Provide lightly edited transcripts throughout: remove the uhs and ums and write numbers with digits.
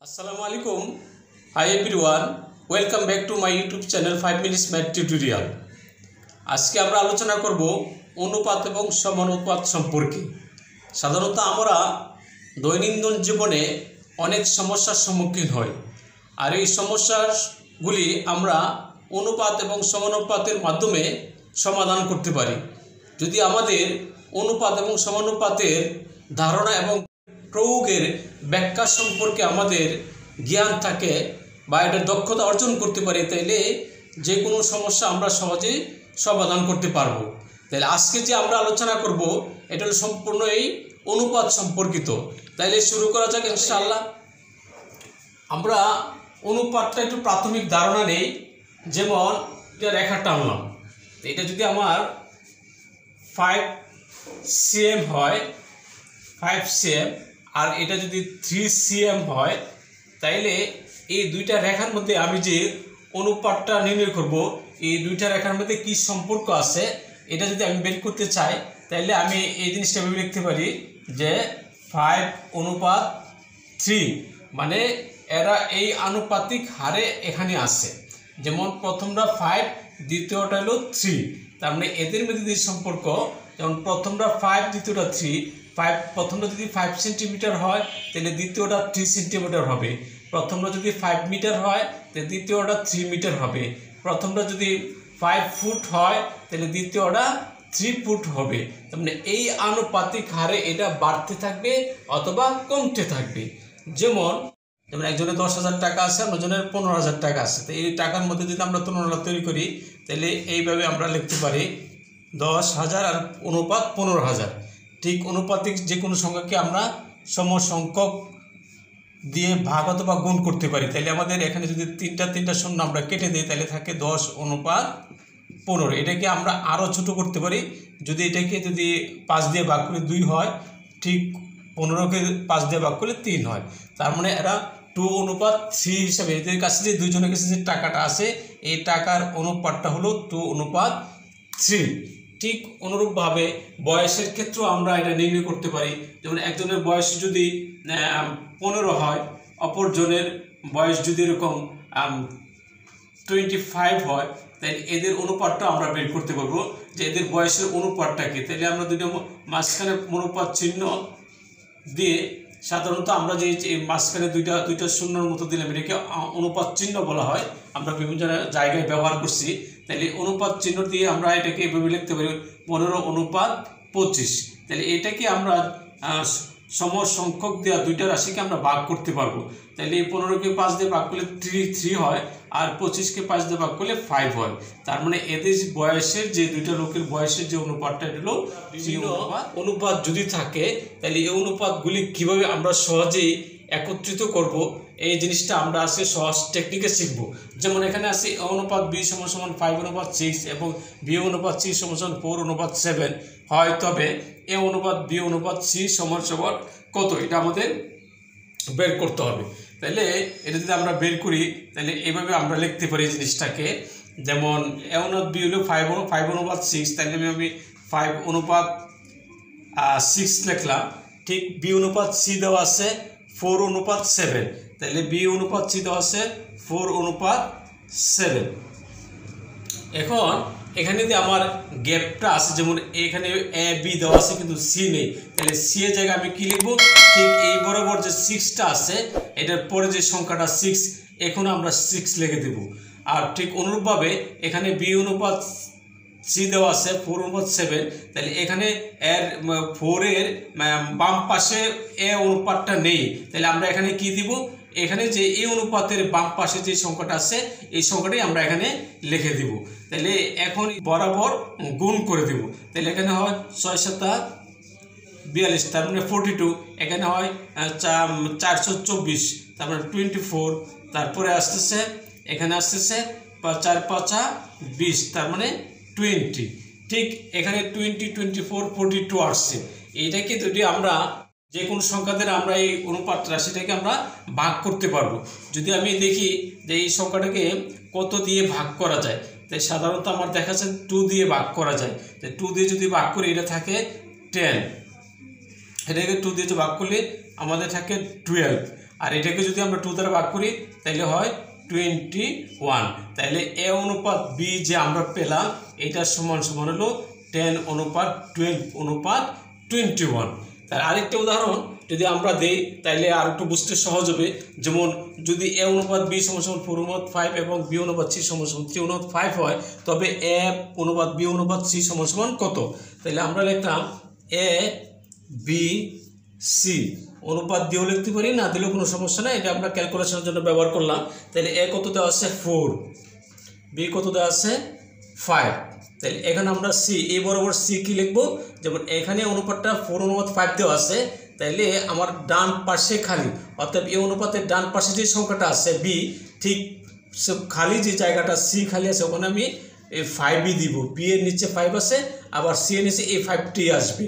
Assalamu alaikum. Hi everyone. Welcome back to my YouTube channel 5 minutes math tutorial. আজকে আমরা আলোচনা করব অনুপাত এবং সমানুপাত সম্পর্কে। সাধারণত আমরা দৈনন্দিন জীবনে অনেক সমস্যার সম্মুখীন হই। আর এই সমস্যাগুলি আমরা অনুপাত এবং সমানুপাতের মাধ্যমে সমাধান করতে পারি। যদি আমাদের অনুপাত এবং সমানুপাতের ধারণা এবং প্রয়োগের ব্যাখ্যা সম্পর্কে আমাদের জ্ঞান থাকে বা এটার দক্ষতা অর্জন করতে পারি, তাইলে যে কোনো সমস্যা আমরা সহজেই সমাধান করতে পারবো। তাহলে আজকে যে আমরা আলোচনা করব এটা হলো সম্পূর্ণ এই অনুপাত সম্পর্কিত। তাইলে শুরু করা যাক ইনশাআল্লাহ। আমরা অনুপাতটা একটু প্রাথমিক ধারণা নেই। যেমন এটা রেখা টানলাম, এটা যদি আমার 5 cm হয়, 5 cm, আর এটা যদি 3 cm হয়, তাইলে এই দুইটা রেখার মধ্যে আমি যে অনুপাতটা নির্ণয় করব, এই দুইটা রেখার মধ্যে কি সম্পর্ক আছে এটা যদি আমি বের করতে চাই, তাইলে আমি এই জিনিসটা ভেবে লিখতে পারি যে 5:3, মানে এরা এই আনুপাতিক হারে এখানে আছে। যেমন প্রথমটা 5, দ্বিতীয়টা হলো 3, তার মানে এদের মধ্যে যে সম্পর্ক, যেমন প্রথমটা 5, দ্বিতীয়টা 3, প্রথমটা যদি 5 সেন্টিমিটার হয় তাহলে দ্বিতীয়টা 3 সেন্টিমিটার হবে। প্রথমটা যদি 5 মিটার হয় তাহলে দ্বিতীয়টা 3 মিটার হবে। প্রথমটা যদি 5 ফুট হয় তাহলে দ্বিতীয়টা 3 ফুট হবে। তার মানে এই আনুপাতিক হারে এটা বাড়তে থাকবে অথবা কমতে থাকবে। যেমন একজনের 10,000 টাকা আছে, অন্যজনের 15,000 টাকা আছে। তো এই টাকার মধ্যে যদি আমরা তুলনা তৈরি করি, তাহলে এইভাবে আমরা লিখতে পারি 10,000 আর অনুপাত 15,000। ঠিক অনুপাতিক যে কোনো সংখ্যাকে আমরা সমসংখ্যক দিয়ে ভাগ অথবা গুণ করতে পারি। তাহলে আমাদের এখানে যদি তিনটা শূন্য আমরা কেটে দিই, তাহলে থাকে 10:15। এটাকে আমরা আরও ছোটো করতে পারি। যদি এটাকে যদি 5 দিয়ে ভাগ করে 2 হয়, ঠিক 15কে 5 দিয়ে ভাগ করলে 3 হয়। তার মানে এরা 2:3 হিসাবে এদের কাছে যে দুইজনের কাছে যে টাকাটা আছে, এই টাকার অনুপাতটা হলো 2:3। ঠিক অনুরূপভাবে বয়সের ক্ষেত্রেও আমরা এটা নির্ণয় করতে পারি। যেমন একজনের বয়স যদি 15 হয়, অপরজনের বয়স যদি এরকম 25 হয়, তাহলে এদের অনুপাতটা আমরা বের করতে পারবো যে এদের বয়সের অনুপাতটা কি। তাহলে আমরা দুটো মাঝখানে অনুপাত চিহ্ন দিয়ে, সাধারণত আমরা যে মাঝখানে দুইটা শূন্যর মতো দিলাম, এটাকে অনুপাত চিহ্ন বলা হয়, আমরা বিভিন্ন জায়গায় ব্যবহার করছি। তাহলে অনুপাত চিহ্ন দিয়ে আমরা এটাকে এভাবে লিখতে পারি 15:25। তাহলে এটাকে আমরা সমসংখ্যক দেওয়া দুইটা রাশিকে আমরা ভাগ করতে পারবো। তাহলে এই 15কে 5 দিয়ে ভাগ করলে 3 হয়, আর 25কে 5 দিয়ে ভাগ করলে 5 হয়। তার মানে এদের বয়সের যে দুইটা লোকের বয়সের যে অনুপাতটা হলো অনুপাত যদি থাকে, তাহলে এই অনুপাতগুলি কিভাবে আমরা সহজেই একত্রিত করব, এই জিনিসটা আমরা আজকে সহজ টেকনিকে শিখব। যেমন এখানে আছে অনুপাত b = 5:6 এবং b অনুপাত c = 4:7 হয়, তবে a অনুপাত b অনুপাত c সমান কত, এটা আমাদের বের করতে হবে। তাহলে এটা যদি আমরা বের করি, তাহলে এইভাবে আমরা লিখতে পারি জিনিসটাকে। যেমন a অনুপাত b হলো 5:6, তাহলে আমি 5:6 লিখলাম। ঠিক b অনুপাত c দেওয়া আছে 4:7, তাহলে b অনুপাত c দেওয়া আছে 4:7। এখন এখানে যে আমার গ্যাপটা আছে, যেমন এখানে a b দেওয়া আছে কিন্তু c নেই, তাহলে c এর জায়গায় আমি কি লিখব, ঠিক এই বরাবর যে 6টা আছে এটার পরে যে সংখ্যাটা 6, এখন আমরা 6 লিখে দেব। আর ঠিক অনুরূপভাবে এখানে b অনুপাত c দেওয়া আছে 4:7, তাহলে এখানে এর 4 এর বাম পাশে a অনুপাতটা নেই, তাহলে আমরা এখানে কি দিব, এখানে যে এই অনুপাতের বাম পাশে যে সংখ্যাটা আছে এই সংখ্যাটাই আমরা এখানে লিখে দিব। তাহলে এখন বরাবর গুণ করে দিব। তাহলে এখানে হয় 6×7=42, তার মানে 42, এখানে হয় 424, তার মানে 24, তারপরে আসতেছে এখানে আসতেছে 4×5=20, তার মানে 20। ঠিক এখানে 20, 24, 42 আসছে। এইটাকে যদি আমরা যে কোনো সংখ্যা দ্বারা আমরা এই অনুপাত রাশিটাকে আমরা ভাগ করতে পারবো। যদি আমি দেখি যে এই সংখ্যাটাকে কত দিয়ে ভাগ করা যায়, তাই সাধারণত আমার দেখা যাচ্ছে 2 দিয়ে ভাগ করা যায়। তাই 2 দিয়ে যদি ভাগ করি এটা থাকে 10, এটাকে 2 দিয়ে ভাগ করলে আমাদের থাকে 12। আর এটাকে যদি আমরা 2 দ্বারা ভাগ করি তাহলে হয় 21। তাহলে a অনুপাত b যে আমরা পেলাম এটা সমান সমান হলো 10 অনুপাত 12 অনুপাত 21। তার আরেকটা উদাহরণ যদি আমরা দেই তাহলে আর একটু বুঝতে সহজ হবে। যেমন যদি a অনুপাত b সমান সমান 4 অনুপাত 5 এবং b অনুপাত c সমান সমান 3 অনুপাত 5 হয়, তবে a অনুপাত b অনুপাত c সমান সমান কত? তাহলে আমরা লিখলাম a b c অনুপাত দিয়েও লিখতে পারি, না দিলেও কোনো সমস্যা নাই, এটা আমরা ক্যালকুলেশনের জন্য ব্যবহার করলাম। তাহলে a কত দেওয়া আছে 4, b কত দেওয়া আছে 5। তাহলে এখানে আমরা c a বরাবর c কি লিখবো? যেমন এখানে অনুপাতটা 4 অনুপাত 5 দেওয়া আছে, তাইলে আমার ডান পাশে খালি, অর্থাৎ a অনুপাতের ডান পাশে যে সংখ্যাটা আছে b, ঠিক খালি যে জায়গাটা c খালি আছে ওখানে আমি এই 5ই দিব। b এর নিচে 5 আছে, আবার c এর নিচে এই 5টি আসবে,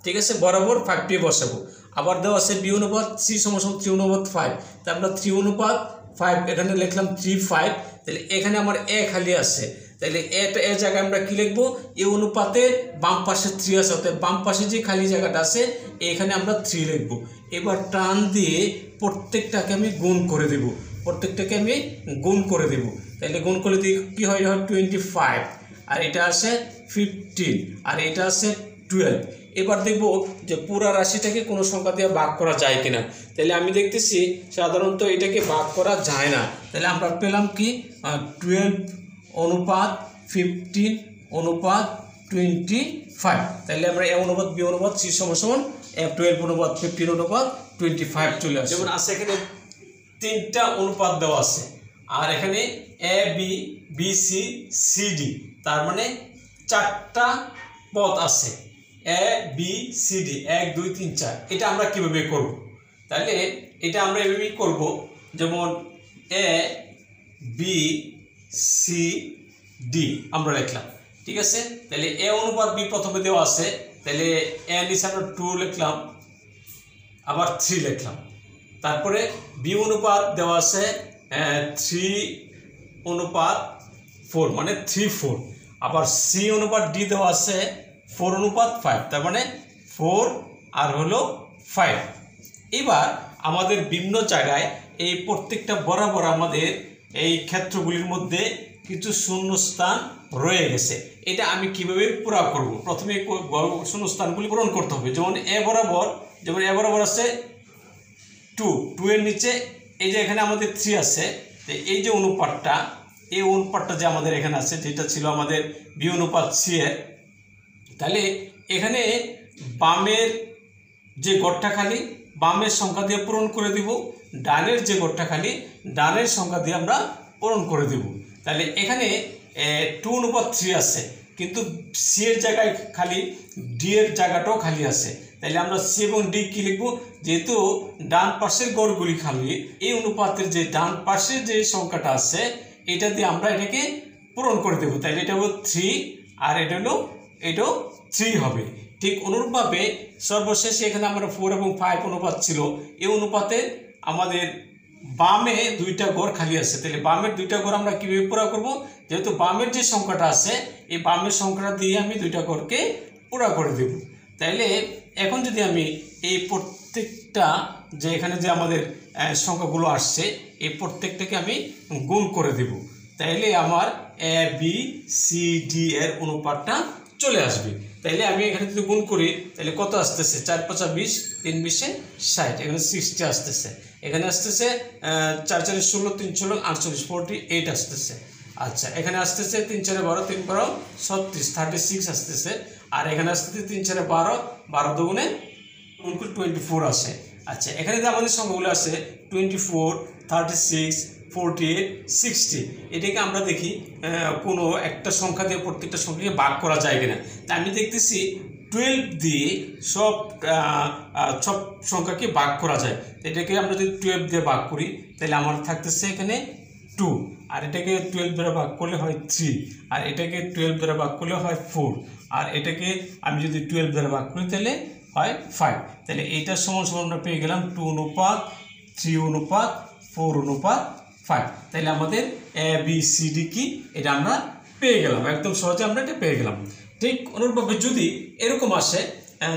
ঠিক আছে, বরাবর 5টি বসাবো। আবার দেওয়া আছে b অনুপাত c সমান সমান 3 অনুপাত 5, তাই আমরা 3 অনুপাত 5 এখানে লিখলাম 3/5। তাহলে এখানে আমার a খালি আছে, তাহলে এটা এর জায়গায় আমরা কি লিখবো? a অনুপাতে বাম পাশে 3 আছে, অর্থাৎ বাম পাশে যে খালি জায়গাটা আছে এখানে আমরা 3 লিখবো। এবার টান দিয়ে প্রত্যেকটাকে আমি গুণ করে দেব, প্রত্যেকটাকে আমি গুণ করে দেব। তাহলে গুণ করলে কি হয়? 25, আর এটা আছে 15, আর এটা আছে 12। এবার দেখব যে পুরা রাশিটাকে কোনো সংখ্যা দিয়ে ভাগ করা যায় কিনা। তাহলে আমি দেখতেছি সাধারণত এটাকে ভাগ করা যায় না। তাহলে আমরা পেলাম কি 12 অনুপাত 15 অনুপাত 25। তাহলে আমরা a অনুপাত b অনুপাত c সমান সমান 12 অনুপাত 15 অনুপাত 25 চলে আসে। যেমন আছে এখানে 3টা অনুপাত দেওয়া আছে, আর এখানে a b b c c d, তার মানে 4টা পদ আছে, a b c d 1 2 3 4। এটা আমরা কিভাবে করব? তাহলে এটা আমরা এভাবেই করব, যেমন a b c d আমরা লিখলাম, ঠিক আছে। তাহলে a অনুপাত b প্রথমে দেওয়া আছে, তাহলে a নিচে আমরা 2 লিখলাম, আবার 3 লিখলাম। তারপরে b অনুপাত দেওয়া আছে 3 অনুপাত 4 মানে 3/4। আবার c অনুপাত d দেওয়া আছে 4 অনুপাত 5, তার মানে 4 আর হলো 5। এবার আমাদের বিভিন্ন জায়গায় এই প্রত্যেকটা বরাবর আমাদের এই ক্ষেত্রগুলির মধ্যে কিছু শূন্যস্থান রয়ে গেছে। এটা আমি কিভাবে পুরা করব? প্রথমে শূন্যস্থানগুলি পূরণ করতে হবে। যেমন a বরাবর আছে 2 এর নিচে এই যে এখানে আমাদের 3 আছে, এই যে অনুপাতটা, এই অনুপাতটা যে আমাদের এখানে আছে, যেটা ছিল আমাদের b অনুপাত c এর, তাহলে এখানে বামের যে ঘরটা খালি বামের সংখ্যা দিয়ে পূরণ করে দিব, ডানের যে ঘরটা খালি ডানের সংখ্যা দিয়ে আমরা পূরণ করে দেব। তাহলে এখানে 2 অনুপাত 3 আছে, কিন্তু c এর জায়গায় খালি, d এর জায়গাটাও খালি আছে। তাহলে আমরা c এবং d কি লিখব? যেহেতু ডান পাশের ঘরগুলি খালি, এই অনুপাতের যে ডান পাশে যে সংখ্যাটা আছে এটা দিয়ে আমরা এটাকে পূরণ করে দেব। তাহলে এটা হলো 3, আর এটাও 3 হবে। ঠিক অনুরূপভাবে সর্বশেষে এখানে আমরা 4 এবং 5 অনুপাত ছিল, এই অনুপাতে আমাদের বামে 2টা ঘর খালি আছে। তাহলে বামের 2টা ঘর আমরা কিভাবে পুরা করব? যেহেতু বামের যে সংখ্যাটা আছে এই বামের সংখ্যাটা দিয়ে আমি 2টা ঘরকে পুরা করে দেব। তাইলে এখন যদি আমি এই প্রত্যেকটা যে এখানে যে আমাদের সংখ্যাগুলো আসছে এই প্রত্যেকটাকে আমি গুণ করে দেব, তাইলে আমার a b c d এর অনুপাতটা চলে আসবে। তাইলে আমি এখানে যদি গুণ করি তাহলে কত আসতেছে? 4 5 20, 3 20 60, এখানে 60 আসতেছে, এখানে আসতেছে 4 4 16, 3 16 48, 48 আসতেছে। আচ্ছা, এখানে আসতেছে 3 4 12, 3 12 36, 36 আসতেছে। আর এখানে আসতেছে 3 4 12, 12 দুগুণে 24 আসে। আচ্ছা, এখানে যে আমাদের সংখ্যাগুলো আছে 24, 36, 48, 60, এটাকে আমরা দেখি কোনো একটা সংখ্যা দিয়ে প্রত্যেকটা সংখ্যাকে ভাগ করা যায় কিনা। তা আমি দেখতেছি 12 দিয়ে সব সংখ্যাকে ভাগ করা যায়। এটাকে আমরা যদি 12 দিয়ে ভাগ করি তাহলে আমার থাকতেছে এখানে 2, আর এটাকে 12 দ্বারা ভাগ করলে হয় 3, আর এটাকে 12 দ্বারা ভাগ করলে হয় 4, আর এটাকে আমি যদি 12 দ্বারা ভাগ করি তাহলে হয় 5। তাহলে এইটার সমান সমান আমরা পেয়ে গেলাম 2 অনুপাত 3 অনুপাত 4 অনুপাত 5। তাহলে আমাদের a b c d কি এটা আমরা পেয়ে গেলাম, একদম সহজে আমরা এটা পেয়ে গেলাম। ঠিক অনুরূপভাবে যদি এরকম আসে,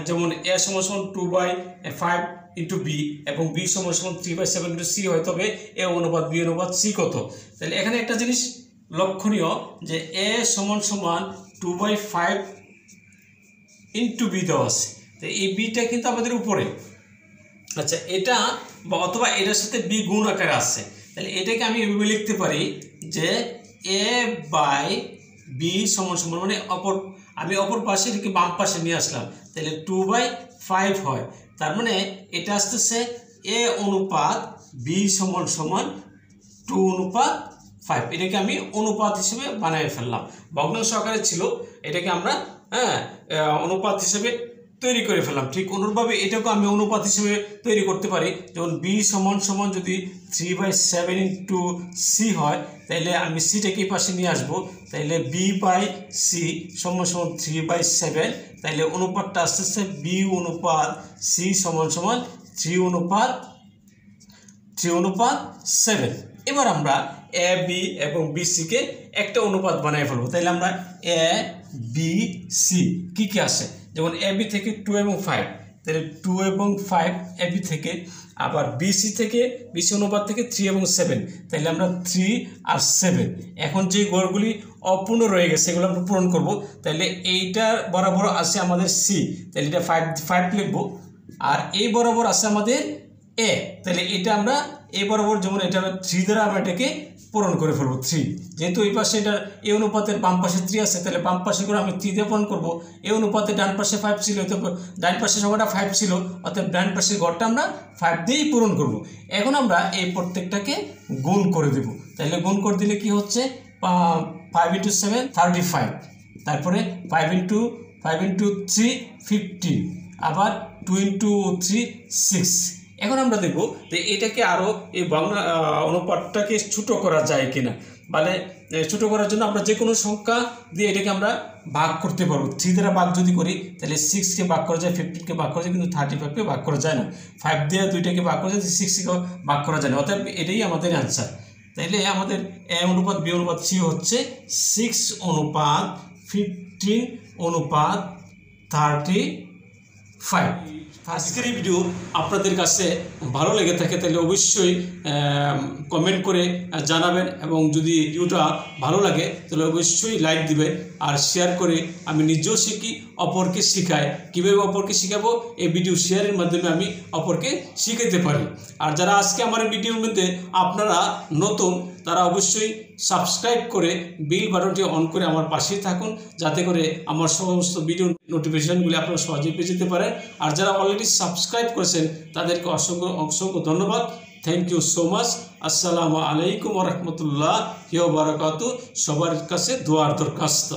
যেমন a সমান সমান 2/5 ইন্টু বি এবং বি সমান সমান 3/7 ইন্টু সি হয়, তবে এ অনুপাত বি অনুপাত সি কত। তাহলে এখানে একটা জিনিস লক্ষণীয় যে এ সমান সমান 2/5 ইন্টু বি দেওয়া আছে, তো এই বিটা কিন্তু আমাদের উপরে। আচ্ছা, এটা বা অথবা এটার সাথে বি গুণ আকারে আছে, তাহলে এটাকে আমি এভাবে লিখতে পারি যে এ বাই বি সমান সমান, মানে আমি অপর পাশে এটাকে বাম পাশে নিয়ে আসলাম, তাহলে 2/5 হয়। তার মানে এটা আসতেছে এ অনুপাত বি সমান সমান 2:5। এটাকে আমি অনুপাত হিসেবে বানিয়ে ফেললাম, ভগ্নাংশ আকারে ছিল, এটাকে আমরা অনুপাত হিসেবে তৈরি করে ফেললাম। ঠিক অনুরূপভাবে এটাকে আমি অনুপাত হিসেবে তৈরি করতে পারি, যেমন বি সমান সমান যদি 3/7 ইন্টু সি হয়, তাহলে আমি সিটাকে পাশে নিয়ে আসবো, তাহলে বি বাই সি সমান সমান 3/7, তাহলে অনুপাতটা আসতেছে বি অনুপাত সি সমান সমান 3:7। এবার আমরা এ বি এবং বি সিকে একটা অনুপাত বানিয়ে ফেলবো, তাহলে আমরা এ বি সি কী কী আসে, যেমন এ বি থেকে 2 এবং 5, তাহলে 2 এবং 5 এ বি থেকে, আবার বিসি থেকে বিসি অনুপাত থেকে 3 এবং 7, তাহলে আমরা 3 আর 7। এখন যে ঘরগুলি অপূর্ণ রয়ে গেছে এগুলো আমরা পূরণ করব, তাহলে এইটার বরাবর আছে আমাদের সি, তাহলে এটা 5 লিখবো, আর এই বরাবর আছে আমাদের এ, তাহলে এটা আমরা এই বরাবর, যেমন এটা 3 দ্বারা আমরা এটাকে পূরণ করে ফেলবো 3, যেহেতু এই পাশে এটা এই অনুপাতের বাম পাশে 3 আছে, তাহলে বাম পাশে করে আমি 3 দিয়ে পূরণ করবো। এই অনুপাতে ডান পাশে 5 ছিল, তো ডান পাশের সংখ্যাটা 5 ছিল, অর্থাৎ ডান পাশের ঘরটা আমরা 5 দিয়েই পূরণ করব। এখন আমরা এই প্রত্যেকটাকে গুণ করে দেব, তাহলে গুণ করে দিলে কি হচ্ছে 5 ইন্টু 7 35, তারপরে 5 ইন্টু 3 15, আবার 2 ইন্টু 3 6। এখন আমরা দেখব যে এটাকে আরও এই বাংলা অনুপাতটাকে ছোটো করা যায় কিনা, মানে ছোটো করার জন্য আমরা যে কোনো সংখ্যা দিয়ে এটাকে আমরা ভাগ করতে পারবো। 3 দ্বারা ভাগ যদি করি তাহলে 6কে ভাগ করা যায়, 15কে ভাগ করা যায়, কিন্তু 35কে ভাগ করা যায় না। 5 দিয়ে 2টাকে ভাগ করা যায়, 6কে ভাগ করা যায় না, অর্থাৎ এটাই আমাদের অ্যান্সার। তাইলে আমাদের এ অনুপাত বি অনুপাত সি হচ্ছে 6:15:35। আজকের এই ভিডিও আপনাদের কাছে ভালো লেগে থাকে তাহলে অবশ্যই কমেন্ট করে জানাবেন, এবং যদি ভিডিওটা ভালো লাগে তাহলে অবশ্যই লাইক দিবেন আর শেয়ার করে আমি নিজেও শিখি, অপরকে শিখাই। কীভাবে অপরকে শিখাবো, এই ভিডিও শেয়ারের মাধ্যমে আমি অপরকে শিখাতে পারি। আর যারা আজকে আমার ভিডিওর মধ্যে আপনারা নতুন, তারা অবশ্যই সাবস্ক্রাইব করে বেল বাটনটি অন করে আমার পাশেই থাকুন, যাতে করে আমার সমস্ত ভিডিও নোটিফিকেশনগুলি আপনারা সহজেই পেয়ে যেতে পারেন। আর যারা অলরেডি সাবস্ক্রাইব করেছেন তাদেরকে অসংখ্য ধন্যবাদ। Thank you so much. আসসালামু আলাইকুম ওয়া রাহমাতুল্লাহি ওয়া বারাকাতুহু। সবার কাছে দোয়ার দরখাস্ত।